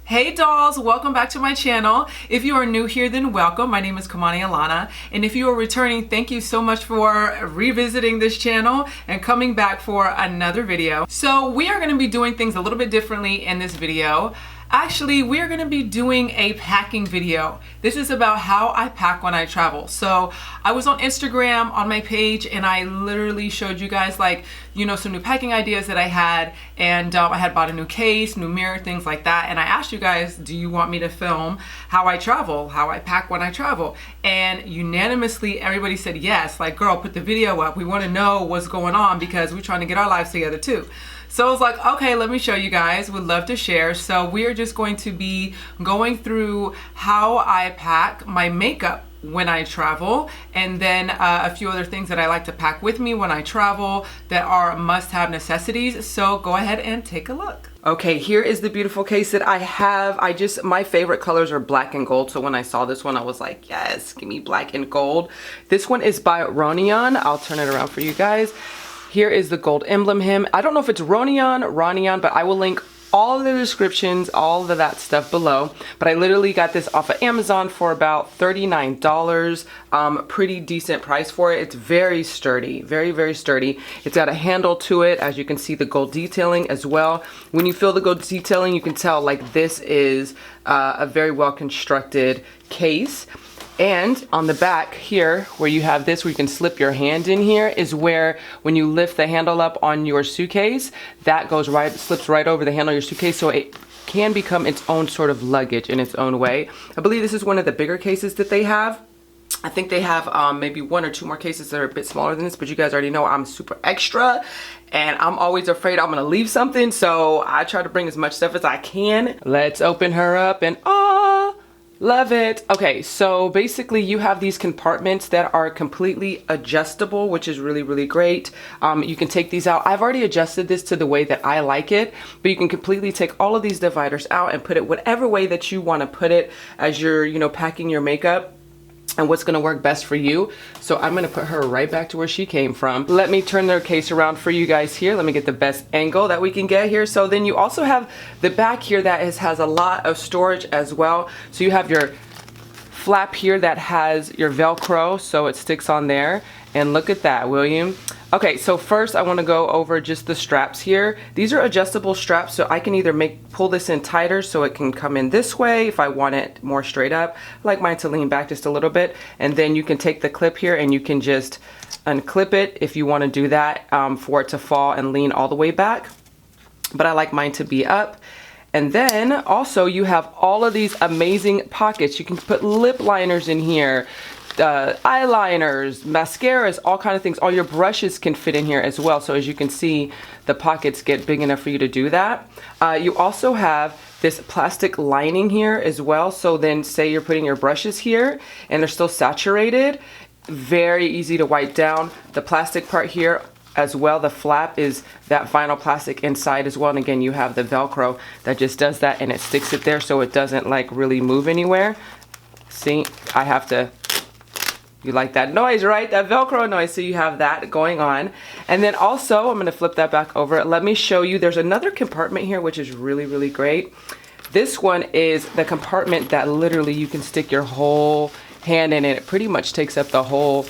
Hey dolls, welcome back to my channel. If you are new here, then welcome. My name is Kamani Alana, and if you are returning, thank you so much for revisiting this channel and coming back for another video. So we are going to be doing things a little bit differently in this video. Actually, we're going to be doing a packing video. This is about how I pack when I travel. So I was on Instagram on my page and I literally showed you guys some new packing ideas that I had, and I had bought a new case, new mirror, things like that. And I asked you guys, do you want me to film how I travel, how I pack when I travel? And unanimously everybody said yes. Like, girl, put the video up. We want to know what's going on because we're trying to get our lives together too. So I was like, okay, let me show you guys. Would love to share. So we are just going to be going through how I pack my makeup when I travel, and then a few other things that I like to pack with me when I travel that are must-have necessities. So go ahead and take a look. Okay, here is the beautiful case that I have. My favorite colors are black and gold. So when I saw this one, I was like, yes, give me black and gold. This one is by Rownyeon. I'll turn it around for you guys. Here is the gold emblem hem. I don't know if it's Rownyeon, but I will link all of the descriptions, all of that stuff below. But I literally got this off of Amazon for about $39. Pretty decent price for it. It's very sturdy, very, very sturdy. It's got a handle to it. As you can see, the gold detailing as well. When you feel the gold detailing, you can tell like this is a very well constructed case. And on the back here, where you have this, where you can slip your hand in here, is where when you lift the handle up on your suitcase, that goes right, slips right over the handle of your suitcase, so it can become its own sort of luggage in its own way. I believe this is one of the bigger cases that they have. I think they have maybe one or two more cases that are a bit smaller than this, but you guys already know I'm super extra and I'm always afraid I'm gonna leave something, so I try to bring as much stuff as I can. Let's open her up and love it. Okay, so basically you have these compartments that are completely adjustable, which is really, really great. You can take these out. I've already adjusted this to the way that I like it, but you can completely take all of these dividers out and put it whatever way that you want to put it as you're, packing your makeup and what's gonna work best for you. So I'm gonna put her right back to where she came from. Let me turn their case around for you guys here. Let me get the best angle that we can get here. So then you also have the back here that has a lot of storage as well. So you have your flap here that has your Velcro, so it sticks on there. And look at that, William. Okay, so first I want to go over just the straps here. These are adjustable straps, so I can either pull this in tighter so it can come in this way if I want it more straight up. I like mine to lean back just a little bit, and then you can take the clip here and you can just unclip it if you want to do that for it to fall and lean all the way back. But I like mine to be up. And then also you have all of these amazing pockets. You can put lip liners in here, eyeliners, mascaras, all kind of things. All your brushes can fit in here as well. So as you can see, the pockets get big enough for you to do that. You also have this plastic lining here as well. So then say you're putting your brushes here and they're still saturated, very easy to wipe down. The plastic part here as well, the flap is that vinyl plastic inside as well. And again, you have the Velcro that just does that and it sticks it there so it doesn't like really move anywhere. See, I have to, you like that noise, right? That Velcro noise. So you have that going on. And then also, I'm gonna flip that back over. Let me show you, there's another compartment here, which is really, really great. This one is the compartment that literally you can stick your whole hand in and it pretty much takes up the whole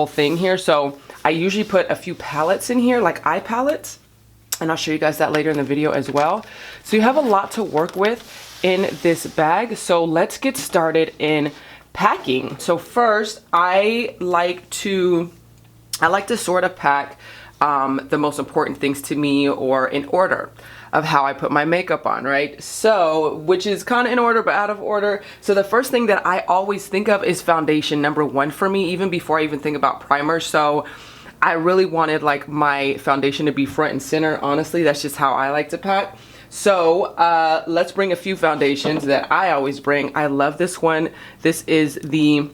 thing here. So I usually put a few palettes in here, like eye palettes, and I'll show you guys that later in the video as well. So you have a lot to work with in this bag. So let's get started in packing. So first, I like to sort of pack the most important things to me, or in order of how I put my makeup on, right? So, which is kind of in order, but out of order. So the first thing that I always think of is foundation, number one for me, even before I even think about primer. So I really wanted like my foundation to be front and center. Honestly, that's just how I like to pack. So let's bring a few foundations that I always bring. I love this one. This is the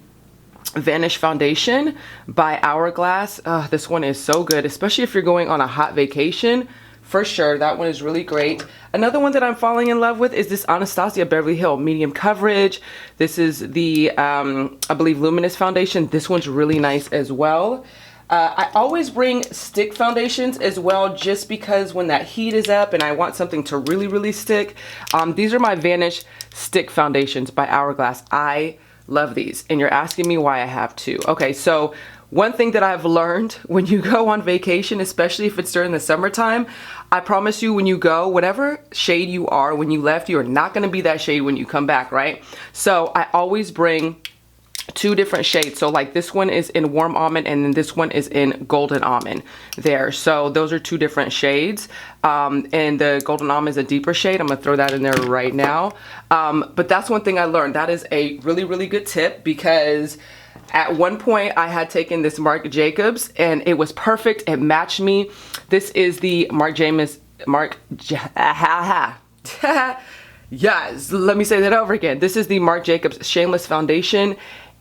Vanish foundation by Hourglass. This one is so good, especially if you're going on a hot vacation. For sure, that one is really great. Another one that I'm falling in love with is this Anastasia Beverly Hill medium coverage. This is the, I believe, Luminous foundation. This one's really nice as well. I always bring stick foundations as well, just because when that heat is up and I want something to really, really stick. These are my Vanish stick foundations by Hourglass. I love these, and you're asking me why I have two. Okay, so one thing that I've learned when you go on vacation, especially if it's during the summertime, I promise you, when you go, whatever shade you are when you left, you are not going to be that shade when you come back, right? So I always bring two different shades. So like this one is in warm almond, and then this one is in golden almond there. So those are two different shades. And the golden almond is a deeper shade. I'm gonna throw that in there right now. But that's one thing I learned. That is a really, really good tip, because at one point I had taken this Marc Jacobs and it was perfect. It matched me. This is the yes, let me say that over again. This is the Marc Jacobs Shameless Foundation.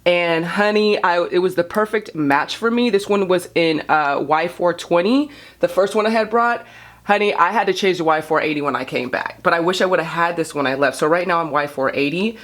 And honey, it was the perfect match for me. This one was in Y420, the first one I had brought. Honey, I had to change to Y480 when I came back, but I wish I would have had this when I left. So right now I'm Y480.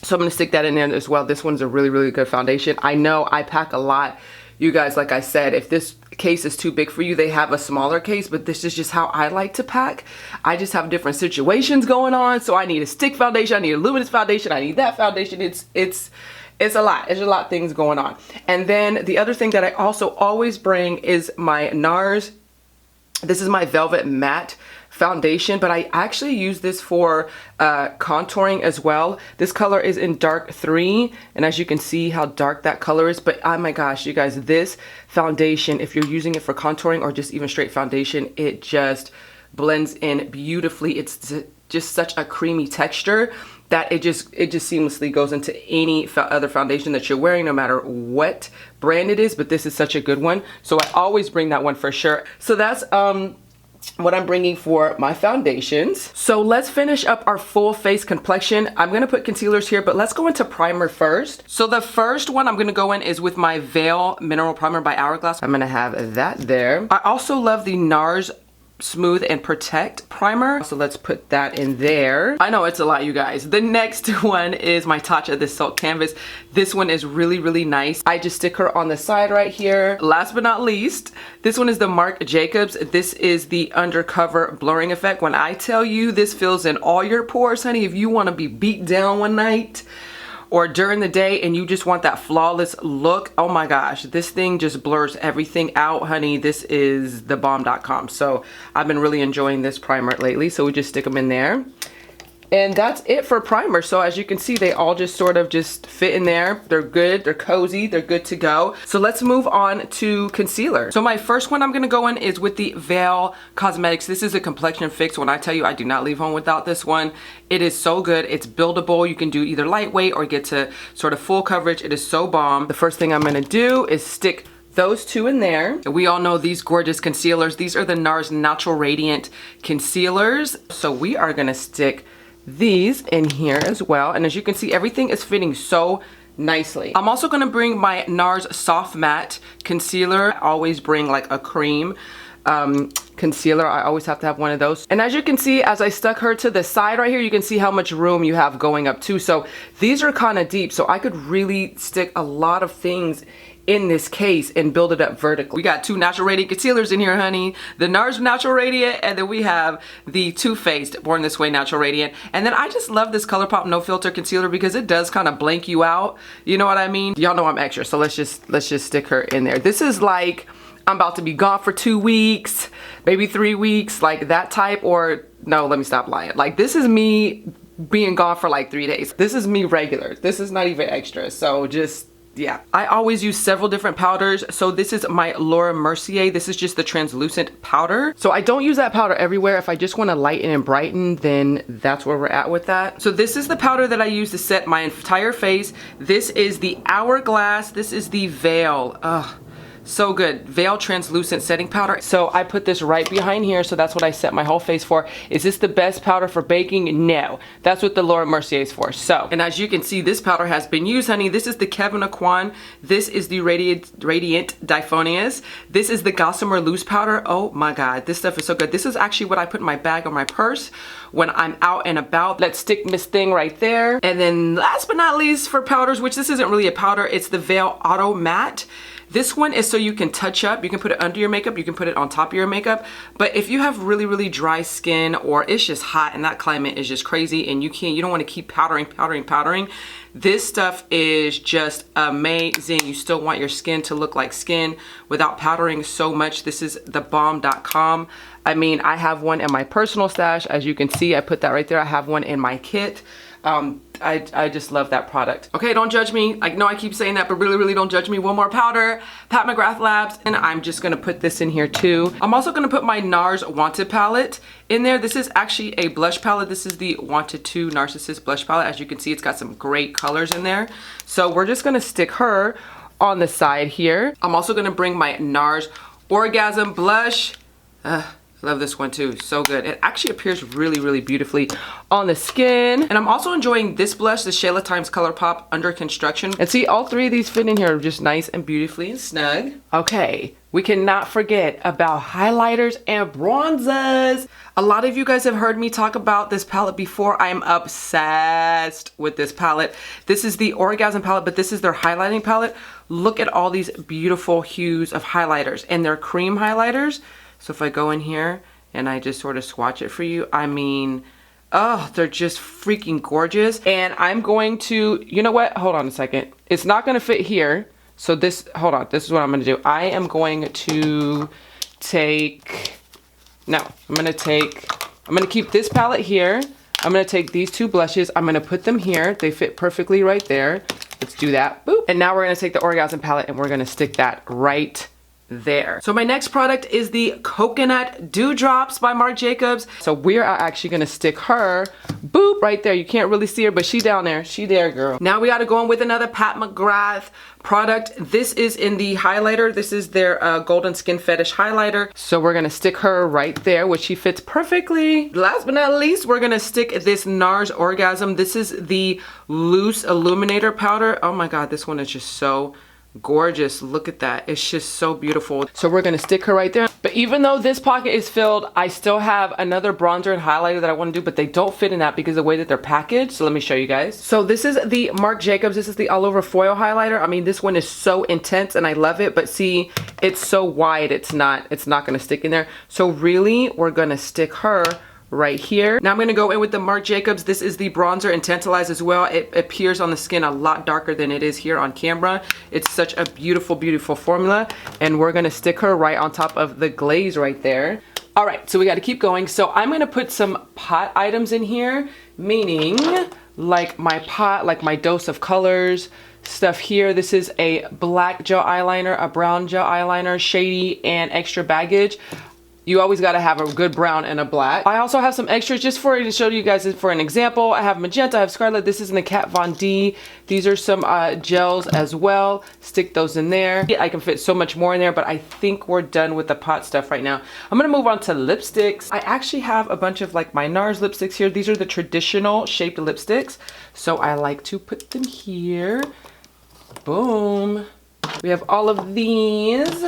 So I'm gonna stick that in there as well. This one's a really, really good foundation. I know I pack a lot. You guys, like I said, if this case is too big for you, they have a smaller case, but this is just how I like to pack. I just have different situations going on. So I need a stick foundation, I need a luminous foundation, I need that foundation. It's a lot. There's a lot of things going on. And then the other thing that I also always bring is my NARS. This is my Velvet Matte foundation, but I actually use this for contouring as well. This color is in dark 3, and as you can see how dark that color is. But oh my gosh, you guys, this foundation, if you're using it for contouring or just even straight foundation, it just blends in beautifully. It's just such a creamy texture that it just seamlessly goes into any other foundation that you're wearing, no matter what brand it is. But this is such a good one, so I always bring that one for sure. So that's what I'm bringing for my foundations. So let's finish up our full face complexion. I'm gonna put concealers here, but let's go into primer first. So the first one I'm gonna go in is with my Veil Mineral Primer by Hourglass. I'm gonna have that there. I also love the NARS Smooth and Protect primer, so let's put that in there. I know it's a lot, you guys. The next one is my Tatcha, this Silk Canvas. This one is really, really nice. I just stick her on the side right here. Last but not least, this one is the Marc Jacobs. This is the Undercover Blurring Effect. When I tell you this fills in all your pores, honey, if you want to be beat down one night or during the day and you just want that flawless look, oh my gosh, this thing just blurs everything out, honey. This is the bomb.com. So I've been really enjoying this primer lately, so we just stick them in there. And that's it for primer. So as you can see, they all just sort of just fit in there. They're good, they're cozy, they're good to go. So let's move on to concealer. So my first one I'm gonna go in is with the Veil Cosmetics. This is a complexion fix. When I tell you I do not leave home without this one, it is so good. It's buildable. You can do either lightweight or get to sort of full coverage. It is so bomb. The first thing I'm gonna do is stick those two in there. We all know these gorgeous concealers. These are the NARS Natural Radiant Concealers. So we are gonna stick these in here as well, and as you can see, everything is fitting so nicely. I'm also going to bring my NARS Soft Matte Concealer. I always bring like a cream concealer. I always have to have one of those. And as you can see, as I stuck her to the side right here, you can see how much room you have going up too. So these are kind of deep, so I could really stick a lot of things in this case and build it up vertically. We got two Natural Radiant concealers in here, honey. The NARS Natural Radiant, and then we have the Too Faced Born This Way Natural Radiant. And then I just love this ColourPop No Filter concealer because it does kind of blank you out. You know what I mean? Y'all know I'm extra, so let's just stick her in there. This is like, I'm about to be gone for 2 weeks, maybe 3 weeks, like that type. Or no, let me stop lying. Like, this is me being gone for like 3 days. This is me regular. This is not even extra. So just, yeah. I always use several different powders. So this is my Laura Mercier. This is just the translucent powder. So I don't use that powder everywhere. If I just want to lighten and brighten, then that's where we're at with that. So this is the powder that I use to set my entire face. This is the Hourglass. This is the Veil. Ugh. So good. Veil Translucent Setting Powder. So I put this right behind here, so that's what I set my whole face for. Is this the best powder for baking? No. That's what the Laura Mercier is for. So, and as you can see, this powder has been used, honey. This is the Kevin Aquan. This is the Radiant Diphonious. This is the Gossamer Loose Powder. Oh my God, this stuff is so good. This is actually what I put in my bag or my purse when I'm out and about. Let's stick Miss Thing right there. And then last but not least for powders, which this isn't really a powder, it's the Veil Auto Matte. This one is so you can touch up. You can put it under your makeup. You can put it on top of your makeup. But if you have really, really dry skin, or it's just hot and that climate is just crazy and you don't want to keep powdering, this stuff is just amazing. You still want your skin to look like skin without powdering so much. This is thebomb.com. I mean, I have one in my personal stash. As you can see, I put that right there. I have one in my kit. I just love that product. Okay, don't judge me. I know I keep saying that, but really, really don't judge me. One more powder, Pat McGrath Labs, and I'm just gonna put this in here too. I'm also gonna put my NARS Wanted palette in there. This is actually a blush palette. This is the Wanted 2 Narcissist blush palette. As you can see, it's got some great colors in there. So we're just gonna stick her on the side here. I'm also gonna bring my NARS Orgasm blush. Love this one too, so good. It actually appears really, really beautifully on the skin. And I'm also enjoying this blush, the Shayla Times ColourPop Under Construction. And see, all three of these fit in here just nice and beautifully and snug. Okay, we cannot forget about highlighters and bronzers. A lot of you guys have heard me talk about this palette before. I'm obsessed with this palette. This is the Orgasm palette, but this is their highlighting palette. Look at all these beautiful hues of highlighters, and they're cream highlighters. So if I go in here and I just sort of swatch it for you, I mean, oh, they're just freaking gorgeous. And I'm going to, you know what? Hold on a second. It's not going to fit here. So this, hold on. This is what I'm going to do. I am going to take, no, I'm going to keep this palette here. I'm going to take these two blushes. I'm going to put them here. They fit perfectly right there. Let's do that. Boop. And now we're going to take the Orgasm palette and we're going to stick that right there. So my next product is the Coconut Dewdrops by Marc Jacobs. So we are actually gonna stick her, boop, right there. You can't really see her, but she down there. She there, girl. Now we gotta go in with another Pat McGrath product. This is in the highlighter. This is their Golden Skin Fetish highlighter. So we're gonna stick her right there, which she fits perfectly. Last but not least, we're gonna stick this NARS Orgasm. This is the Loose Illuminator powder. Oh my God, this one is just so gorgeous. Look at that. It's just so beautiful. So we're gonna stick her right there. But even though this pocket is filled, I still have another bronzer and highlighter that I want to do, but they don't fit in that because of the way that they're packaged. So let me show you guys. So this is the Marc Jacobs. This is the all over foil highlighter. I mean, this one is so intense and I love it, but see, it's so wide, it's not gonna stick in there. So really, we're gonna stick her right here. Now I'm going to go in with the Marc Jacobs. This is the bronzer and Tantalize as well. It appears on the skin a lot darker than it is here on camera. It's such a beautiful, beautiful formula. And we're going to stick her right on top of the glaze right there. All right, so we got to keep going. So I'm going to put some pot items in here, meaning like my pot, like my dose of colors, stuff here. This is a black gel eyeliner, a brown gel eyeliner, shady and extra baggage. You always got to have a good brown and a black. I also have some extras just to show you guys for an example. I have magenta, I have scarlet. This is in the Kat Von D. These are some gels as well. Stick those in there. I can fit so much more in there, but I think we're done with the pot stuff right now. I'm gonna move on to lipsticks. I actually have a bunch of like my NARS lipsticks here. These are the traditional shaped lipsticks. So I like to put them here. Boom. We have all of these.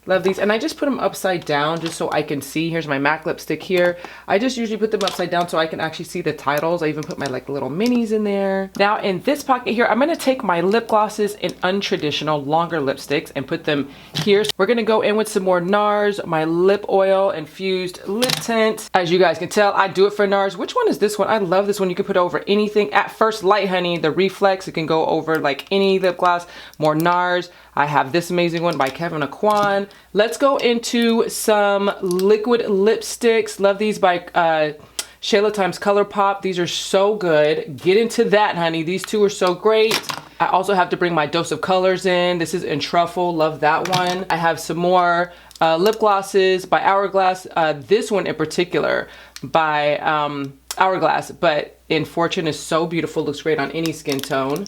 Love these, and I just put them upside down just so I can see. Here's my MAC lipstick here. I just usually put them upside down so I can actually see the titles. I even put my like little minis in there. Now in this pocket here, I'm gonna take my lip glosses and untraditional longer lipsticks and put them here. We're gonna go in with some more NARS, my lip oil infused lip tint. As you guys can tell, I do it for NARS. Which one is this one? I love this one. You can put over anything. At First Light, honey, the Reflex. It can go over like any lip gloss. More NARS. I have this amazing one by Kevin Aquan. Let's go into some liquid lipsticks. Love these by Shayla Times ColourPop. These are so good. Get into that, honey. These two are so great. I also have to bring my Dose of Colors in. This is in Truffle. Love that one. I have some more lip glosses by Hourglass. This one in particular by Hourglass, but in Fortune is so beautiful. Looks great on any skin tone.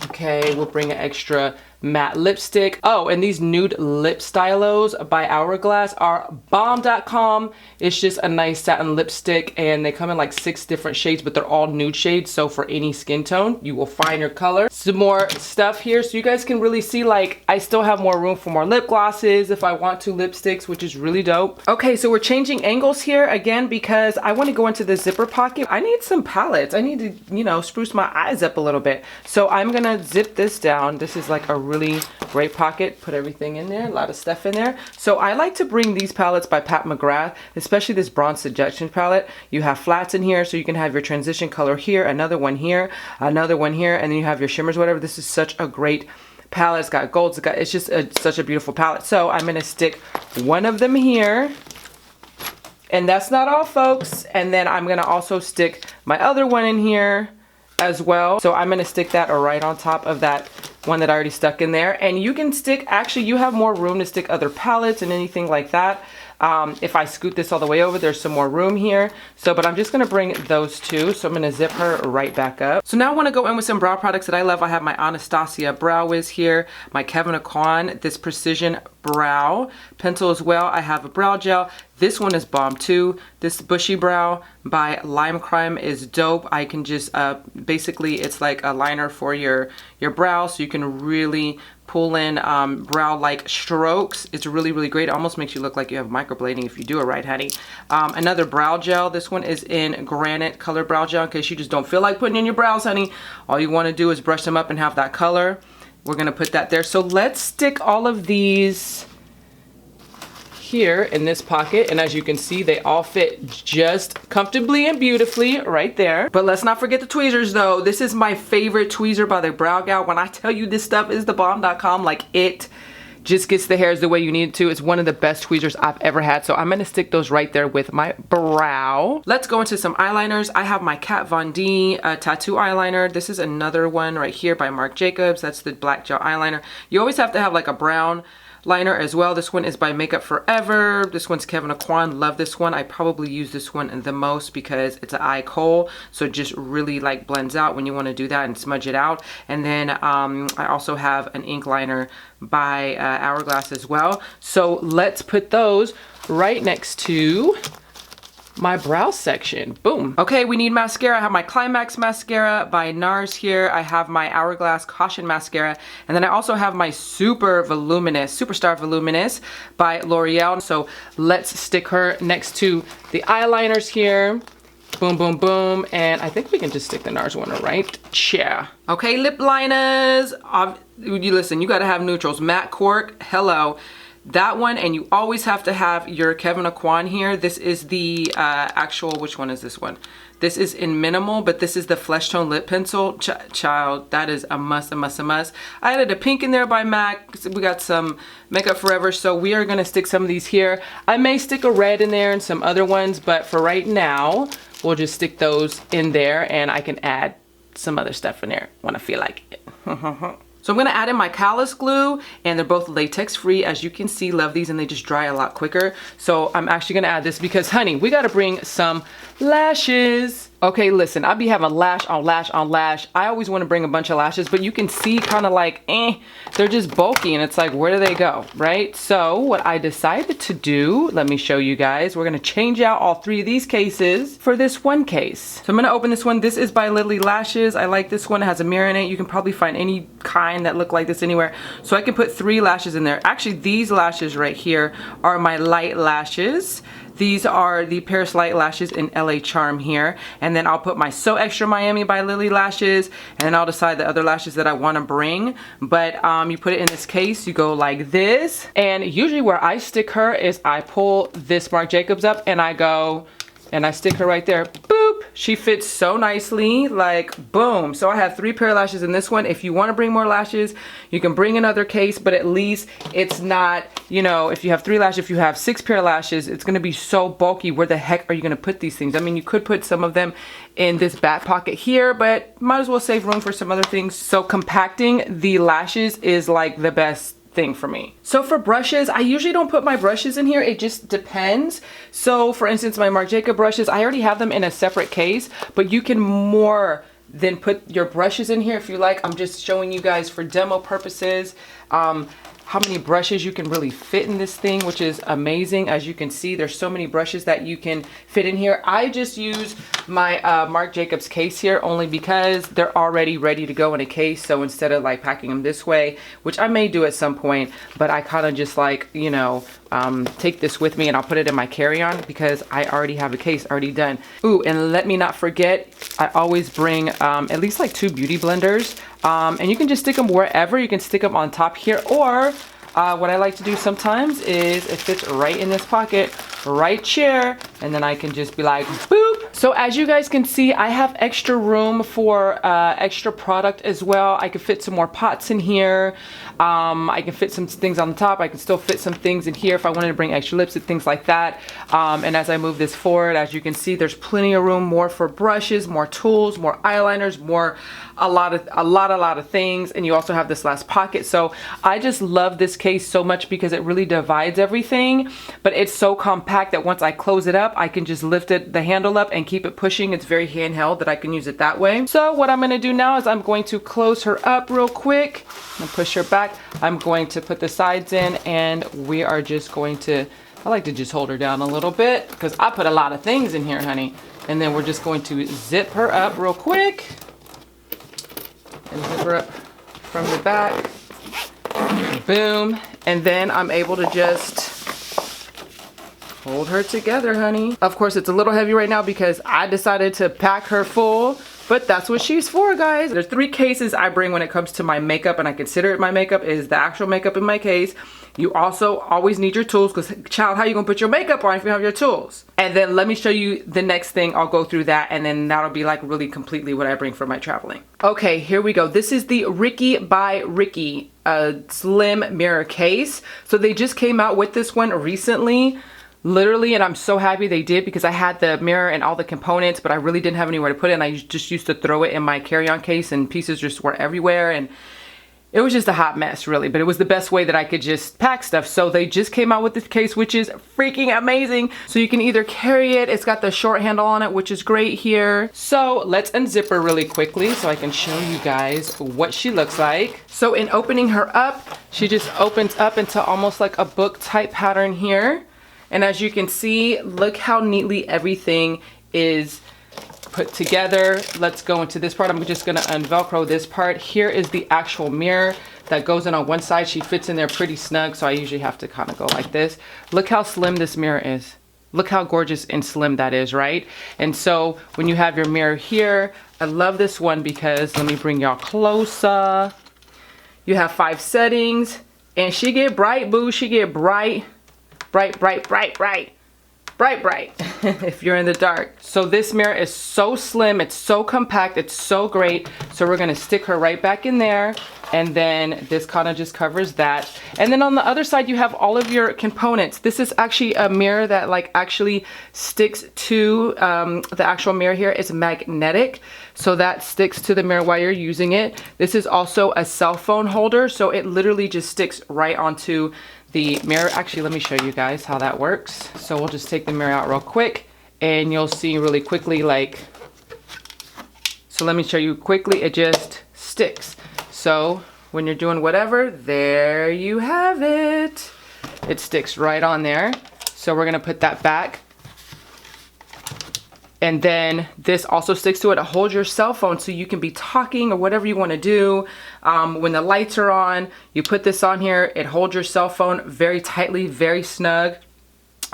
Okay, we'll bring an extra matte lipstick. Oh, and these nude lip stylos by Hourglass are bomb.com. It's just a nice satin lipstick and they come in like 6 different shades, but they're all nude shades. So for any skin tone, you will find your color. Some more stuff here so you guys can really see, like, I still have more room for more lip glosses if I want to, lipsticks, which is really dope. Okay, so we're changing angles here again because I want to go into the zipper pocket. I need some palettes. I need to, you know, spruce my eyes up a little bit. So I'm gonna zip this down. This is like a really really great pocket. Put everything in there, a lot of stuff in there. So I like to bring these palettes by Pat McGrath, especially this Bronze Suggestion palette. You have flats in here, so you can have your transition color here, another one here, another one here, and then you have your shimmers, whatever. This is such a great palette. It's got golds, it's just such a beautiful palette. So I'm gonna stick one of them here. And that's not all, folks. And then I'm gonna also stick my other one in here as well. So I'm gonna stick that right on top of that one that I already stuck in there. And you can stick, actually you have more room to stick other palettes and anything like that. If I scoot this all the way over, there's some more room here. So, but I'm just gonna bring those two. So I'm gonna zip her right back up. So now I wanna go in with some brow products that I love. I have my Anastasia Brow Wiz here, my Kevin Aucoin, this Precision Brow Pencil as well. I have a brow gel. This one is bomb too. This Bushy Brow by Lime Crime is dope. I can just, basically it's like a liner for your brow, so you can really pull in brow-like strokes. It's really, really great. It almost makes you look like you have microblading if you do it right, honey. Another brow gel. This one is in Granite Color Brow Gel in case you just don't feel like putting in your brows, honey. All you want to do is brush them up and have that color. We're going to put that there. So let's stick all of these here in this pocket, and as you can see, they all fit just comfortably and beautifully right there. But let's not forget the tweezers though. This is my favorite tweezer by the Brow Gal. When I tell you this stuff is the bomb.com, like it just gets the hairs the way you need it to. It's one of the best tweezers I've ever had. So I'm gonna stick those right there with my brow. Let's go into some eyeliners. I have my Kat Von D tattoo eyeliner. This is another one right here by Marc Jacobs. That's the black gel eyeliner. You always have to have like a brown liner as well. This one is by Makeup Forever. This one's Kevin Aucoin. Love this one. I probably use this one the most because it's an eye kohl, so it just really like blends out when you want to do that and smudge it out. And then I also have an ink liner by Hourglass as well. So let's put those right next to my brow section. Boom. Okay, we need mascara. I have my Climax mascara by NARS here. I have my Hourglass Caution mascara. And then I also have my Superstar Voluminous by L'Oreal. So let's stick her next to the eyeliners here. Boom, boom, boom. And I think we can just stick the NARS one right. Yeah. Okay, lip liners. You listen, you gotta have neutrals. Matte Cork, hello. That one, and you always have to have your Kevin Aucoin here. This is the actual, which one is this one? This is in Minimal, but this is the Flesh Tone Lip Pencil. Child, that is a must, a must, a must. I added a pink in there by MAC. We got some Makeup Forever, so we are gonna stick some of these here. I may stick a red in there and some other ones, but for right now, we'll just stick those in there, and I can add some other stuff in there when I feel like it. So I'm gonna add in my callus glue, and they're both latex free. As you can see, love these, and they just dry a lot quicker. So I'm actually gonna add this because, honey, we gotta bring some lashes. Okay, listen, I'll be having lash on lash on lash. I always wanna bring a bunch of lashes, but you can see kind of like, they're just bulky, and it's like, where do they go, right? So what I decided to do, let me show you guys. We're gonna change out all three of these cases for this one case. So I'm gonna open this one. This is by Lily Lashes. I like this one. It has a mirror in it. You can probably find any kind that look like this anywhere. So I can put 3 lashes in there. Actually, these lashes right here are my light lashes. These are the Paris Light Lashes in LA Charm here. And then I'll put my So Extra Miami by Lily Lashes, and then I'll decide the other lashes that I want to bring. But you put it in this case, you go like this. And usually where I stick her is I pull this Marc Jacobs up and I go and I stick her right there. Boop! She fits so nicely, like boom. So I have 3 pair of lashes in this one. If you want to bring more lashes, you can bring another case, but at least it's not, you know, if you have 3 lashes, if you have 6 pair of lashes, it's going to be so bulky. Where the heck are you going to put these things? I mean, you could put some of them in this back pocket here, but might as well save room for some other things. So compacting the lashes is like the best thing for me. So for brushes, I usually don't put my brushes in here. It just depends. So for instance, my Marc Jacobs brushes, I already have them in a separate case, but you can more than put your brushes in here if you like. I'm just showing you guys for demo purposes how many brushes you can really fit in this thing, which is amazing. As you can see, there's so many brushes that you can fit in here. I just use my Marc Jacobs case here only because they're already ready to go in a case. So instead of like packing them this way, which I may do at some point, but I kind of just like, you know, take this with me and I'll put it in my carry-on because I already have a case already done. Ooh, and let me not forget, I always bring at least like 2 beauty blenders. And you can just stick them wherever. You can stick them on top here, or what I like to do sometimes is it fits right in this pocket, right here, and then I can just be like, boop. So as you guys can see, I have extra room for extra product as well. I can fit some more pots in here. I can fit some things on the top. I can still fit some things in here if I wanted to bring extra lipstick, things like that. And as I move this forward, as you can see, there's plenty of room more for brushes, more tools, more eyeliners, more a lot of things. And you also have this last pocket. So I just love this case so much because it really divides everything, but it's so compact that once I close it up, I can just lift the handle up and keep it pushing. It's very handheld that I can use it that way. So what I'm going to do now is I'm going to close her up real quick and push her back. I'm going to put the sides in, and we are just going to, I like to just hold her down a little bit because I put a lot of things in here, honey. And then we're just going to zip her up real quick and zip her up from the back. Boom. And then I'm able to just hold her together, honey. Of course, it's a little heavy right now because I decided to pack her full, but that's what she's for, guys. There's 3 cases I bring when it comes to my makeup, and I consider it my makeup is the actual makeup in my case. You also always need your tools because, child, how you gonna put your makeup on if you have your tools? And then let me show you the next thing. I'll go through that, and then that'll be like really completely what I bring for my traveling. Okay, here we go. This is the Rikki by Rikki slim mirror case. So they just came out with this one recently. Literally, and I'm so happy they did because I had the mirror and all the components, but I really didn't have anywhere to put it, and I just used to throw it in my carry-on case, and pieces just were everywhere, and it was just a hot mess, really, but it was the best way that I could just pack stuff. So they just came out with this case, which is freaking amazing. So you can either carry it, it's got the short handle on it, which is great here. So let's unzip her really quickly so I can show you guys what she looks like. So in opening her up, she just opens up into almost like a book type pattern here. And as you can see, look how neatly everything is put together. Let's go into this part. I'm just gonna unvelcro this part. Here is the actual mirror that goes in on one side. She fits in there pretty snug, so I usually have to kind of go like this. Look how slim this mirror is. Look how gorgeous and slim that is, right? And so when you have your mirror here, I love this one because, let me bring y'all closer. You have 5 settings, and she get bright, boo. She get bright. Bright, bright, bright, bright, bright, bright, if you're in the dark. So this mirror is so slim, it's so compact, it's so great. So we're gonna stick her right back in there, and then this kind of just covers that. And then on the other side, you have all of your components. This is actually a mirror that like actually sticks to the actual mirror here. It's magnetic, so that sticks to the mirror while you're using it. This is also a cell phone holder, so it literally just sticks right onto the mirror. Actually, let me show you guys how that works. So we'll just take the mirror out real quick, and you'll see really quickly, like, so let me show you quickly, it just sticks. So when you're doing whatever, there you have it. It sticks right on there. So we're gonna put that back. And then this also sticks to it. It holds your cell phone so you can be talking or whatever you want to do. When the lights are on, you put this on here. It holds your cell phone very tightly, very snug,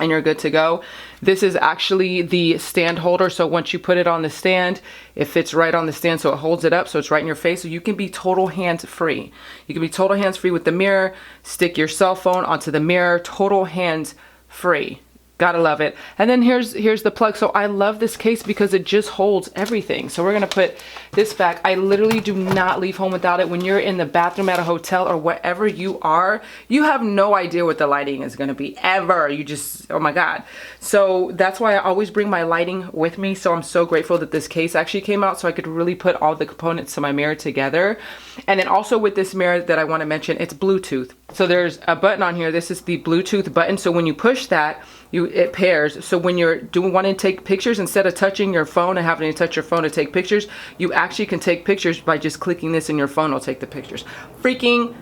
and you're good to go. This is actually the stand holder. So once you put it on the stand, it fits right on the stand. So it holds it up. So it's right in your face. So you can be total hands free. You can be total hands free with the mirror. Stick your cell phone onto the mirror. Total hands free. Gotta love it. And then here's the plug. So I love this case because it just holds everything. So we're gonna put this back. I literally do not leave home without it. When you're in the bathroom at a hotel or wherever you are, you have no idea what the lighting is gonna be ever. You just, oh my God. So that's why I always bring my lighting with me. So I'm so grateful that this case actually came out so I could really put all the components to my mirror together. And then also with this mirror that I wanna mention, it's Bluetooth. So there's a button on here. This is the Bluetooth button. So when you push that, it pairs. So when you're wanting to take pictures, instead of touching your phone and having to touch your phone to take pictures, you actually can take pictures by just clicking this, and your phone will take the pictures. Freaking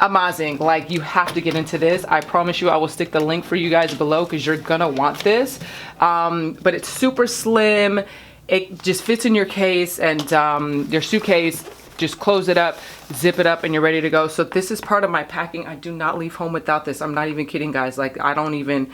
amazing. Like, you have to get into this. I promise you I will stick the link for you guys below because you're gonna want this. But it's super slim. It just fits in your case and your suitcase. just close it up, zip it up, and you're ready to go. So this is part of my packing. I do not leave home without this. I'm not even kidding, guys. Like, we don't even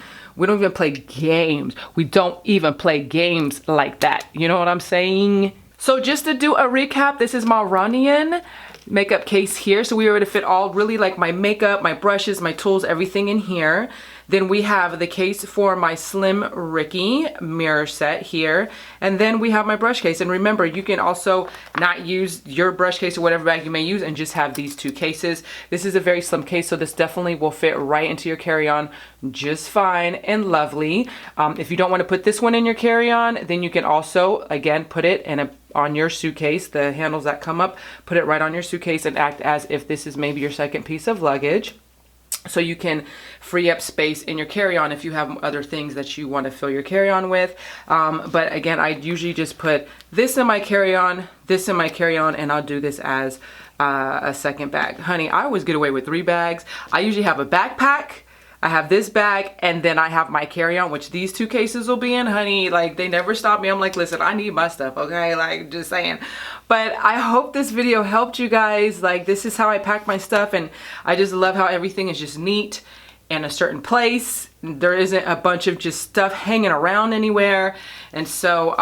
play games. We don't even play games like that. You know what I'm saying? So just to do a recap, this is my Rownyeon makeup case here. So we were able to fit all really like my makeup, my brushes, my tools, everything in here. Then we have the case for my Slim Rikki mirror set here. And then we have my brush case. And remember, you can also not use your brush case or whatever bag you may use and just have these two cases. This is a very slim case, so this definitely will fit right into your carry-on just fine and lovely. If you don't want to put this one in your carry-on, then you can also, again, put it in on your suitcase, the handles that come up, put it right on your suitcase and act as if this is maybe your second piece of luggage. So you can free up space in your carry-on if you have other things that you want to fill your carry-on with. But again, I usually just put this in my carry-on, this in my carry-on, and I'll do this as a second bag. Honey, I always get away with 3 bags. I usually have a backpack, I have this bag, and then I have my carry-on, which these 2 cases will be in, honey. Like, they never stop me. I'm like, listen, I need my stuff, okay? Like, just saying. But I hope this video helped you guys. Like, this is how I pack my stuff, and I just love how everything is just neat in a certain place. There isn't a bunch of just stuff hanging around anywhere. And so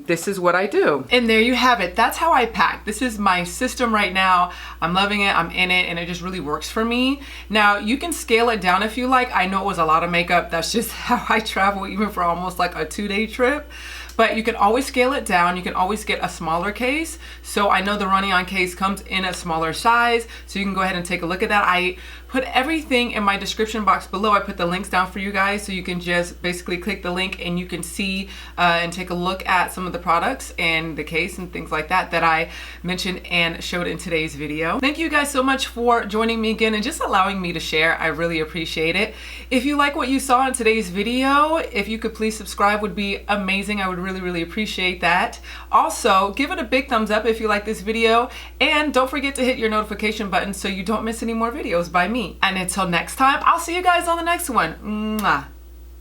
this is what I do. And there you have it. That's how I pack. This is my system right now. I'm loving it. I'm in it, and it just really works for me. Now, you can scale it down if you like. I know it was a lot of makeup. That's just how I travel, even for almost like a 2-day trip. But you can always scale it down. You can always get a smaller case. So I know the Rownyeon case comes in a smaller size, so you can go ahead and take a look at that. I put everything in my description box below. I put the links down for you guys, so you can just basically click the link and you can see and take a look at some of the products and the case and things like that that I mentioned and showed in today's video. Thank you guys so much for joining me again and just allowing me to share. I really appreciate it. If you like what you saw in today's video, if you could please subscribe, would be amazing. I would really appreciate that. Also, give it a big thumbs up if you like this video, and don't forget to hit your notification button so you don't miss any more videos by me. And until next time, I'll see you guys on the next one. Mwah.